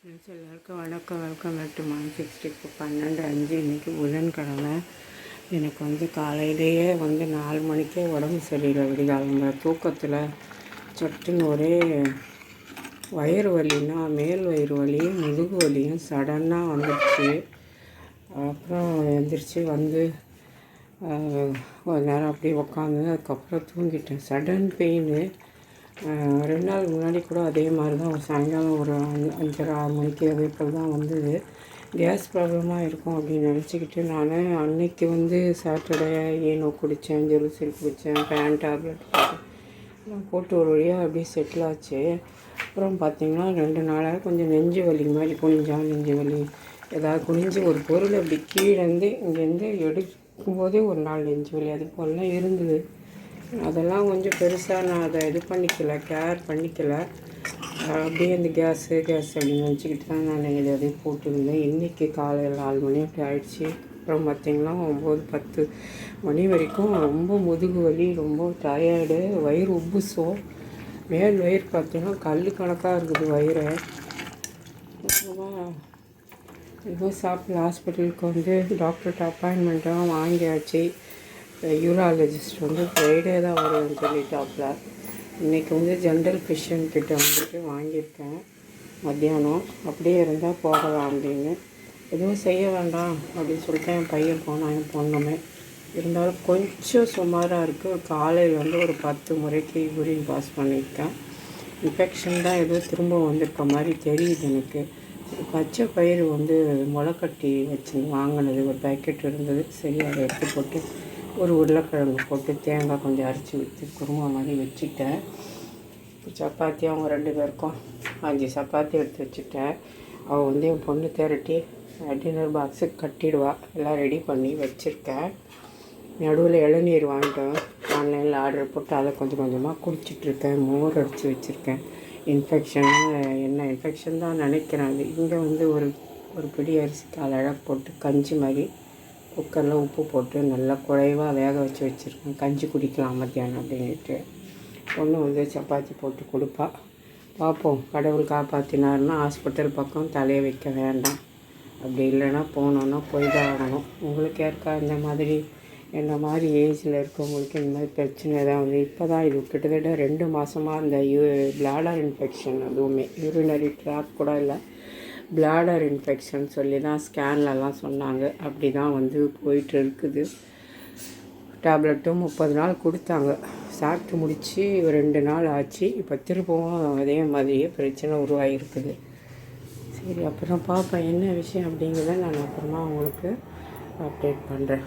Friends எல்லாருக்கும் வணக்கம். Welcome back to Mansixty. இப்போ 12:05 இன்றைக்கி புதன்கிழமை. எனக்கு காலையிலேயே 4 மணிக்கே உடம்பு சரியில்லை. விடிகாலம்பர தூக்கத்தில் சட்டுன்னு ஒரே வயிறு வலின்னா மேல் வயிறு வலியும் முதுகு வலியும் சடன்னாக வந்துடுச்சு. அப்புறம் எழுந்திரிச்சு ஒரு நேரம் அப்படியே உக்காந்து அதுக்கப்புறம் தூங்கிட்டேன். சடன் பெயின் 2 நாள் முன்னாடி கூட அதே மாதிரி தான். ஒரு சாயங்காலம் ஒரு 5:30-6 மணிக்கு அதே போல் தான் வந்தது. கேஸ் ப்ராப்ளமாக இருக்கும் அப்படின்னு நினச்சிக்கிட்டு நான் அன்னைக்கு சாட்டர்டே ஏனோ குடித்தேன், ஜெலுசில் குடித்தேன், பேன் டேப்லெட் போட்டு ஒரு வழியாக அப்படியே செட்டில் ஆச்சு. அப்புறம் பார்த்திங்கன்னா 2 நாளாக கொஞ்சம் நெஞ்சு வலி மாதிரி நெஞ்சு வலி ஏதாவது குனிஞ்சு ஒரு பொருள் அப்படி கீழேருந்து இங்கேருந்து எடுக்கும்போதே ஒரு நாள் நெஞ்சு வலி அது போலலாம் இருந்தது. அதெல்லாம் கொஞ்சம் பெருசாக நான் அதை கேர் பண்ணிக்கல. அப்படியே அந்த கேஸ் அப்படின்னு நினச்சிக்கிட்டு தான் நான் எதையும் போட்டுருந்தேன். இன்றைக்கி காலையில் 4 மணி அப்படி ஆயிடுச்சு. அப்புறம் பார்த்திங்கன்னா 9-10 மணி வரைக்கும் ரொம்ப முதுகு வலி, ரொம்ப டயர்டு, வயிறு உப்புசம். மேல் வயிறு பார்த்திங்கன்னா கல் கணக்காக இருக்குது வயிறு. இதுவும் சாப்பிட்டு ஹாஸ்பிட்டலுக்கு டாக்டர்கிட்ட அப்பாயின்மெண்ட்டாக வாங்கியாச்சு. யூராலஜிஸ்ட் ஃப்ரைடே தான் வருவேன்னு சொல்லிட்டாப்புல. இன்றைக்கி ஜென்ரல் ஃபிஷன்கிட்ட வாங்கியிருக்கேன் மத்தியானம். அப்படியே இருந்தால் போகலாம் அப்படின்னு. எதுவும் செய்ய வேண்டாம் அப்படின்னு சொல்லிட்டு என் பையன் போனான், என் பொண்ணுமே. இருந்தாலும் கொஞ்சம் சுமாராக இருக்குது. காலையில் ஒரு 10 முறைக்கு யூரின் பாஸ் பண்ணியிருக்கேன். இன்ஃபெக்ஷன் தான் ஏதோ திரும்ப வந்திருக்க மாதிரி தெரியுது எனக்கு. பச்சை பயிறு முளைக்கட்டி வாங்கினது ஒரு பேக்கெட் இருந்தது. சரி, அதை எடுத்து போட்டு ஒரு உருளைக்கிழங்கு போட்டு தேங்காய் கொஞ்சம் அரைச்சி ஊற்றி குருமா மாதிரி வச்சுட்டேன். சப்பாத்தி அவங்க 2 பேருக்கும் 5 சப்பாத்தி எடுத்து வச்சுட்டேன். அவள் என் பொண்ணு திரட்டி டின்னர் பாக்ஸுக்கு கட்டிடுவா. எல்லாம் ரெடி பண்ணி வச்சுருக்கேன். நடுவில் இளநீர் வாங்கிட்டோம். ஆன்லைனில் ஆர்டர் போட்டு அதை கொஞ்சம் கொஞ்சமாக குடிச்சிட்ருக்கேன். மோர் அடித்து வச்சுருக்கேன். என்ன இன்ஃபெக்ஷன் தான் நினைக்கிறேன். அது இங்கே ஒரு பிடி அரிசிக்கு அழகாக போட்டு கஞ்சி மாதிரி குக்கரில் உப்பு போட்டு நல்லா குழைவாக வேக வச்சுருக்கேன். கஞ்சி குடிக்கலாம் மத்தியானம் அப்படின்ட்டு. பொண்ணு சப்பாத்தி போட்டு கொடுப்பா. பார்ப்போம், கடவுள் காப்பாற்றினார்னா ஹாஸ்பிட்டல் பக்கம் தலையை வைக்க வேண்டாம். அப்படி இல்லைன்னா போனோன்னா போய் தான் ஆகணும். உங்களுக்கு யாருக்கா இந்த மாதிரி என்ன மாதிரி ஏஜில் இருக்கவங்களுக்கு இந்த மாதிரி பிரச்சனை தான் இப்போ தான் இது கிட்டத்தட்ட 2 மாதமாக அந்த பிளாடர் இன்ஃபெக்ஷன், அதுவுமே யூரினரி ட்ராக் கூட இல்லை, பிளாடர் இன்ஃபெக்ஷன் சொல்லி தான் ஸ்கேன்லலாம் சொன்னாங்க. அப்படி தான் போயிட்டு இருக்குது. டேப்லெட்டும் 30 நாள் கொடுத்தாங்க. சாப்பிட்டு முடித்து 2 நாள் ஆச்சு. இப்போ திரும்பவும் அதே மாதிரியே பிரச்சனை உருவாகிருக்குது. சரி, அப்புறம் பார்ப்பேன் என்ன விஷயம் அப்படிங்கிறத நான் அப்புறமா உங்களுக்கு அப்டேட் பண்ணுறேன்.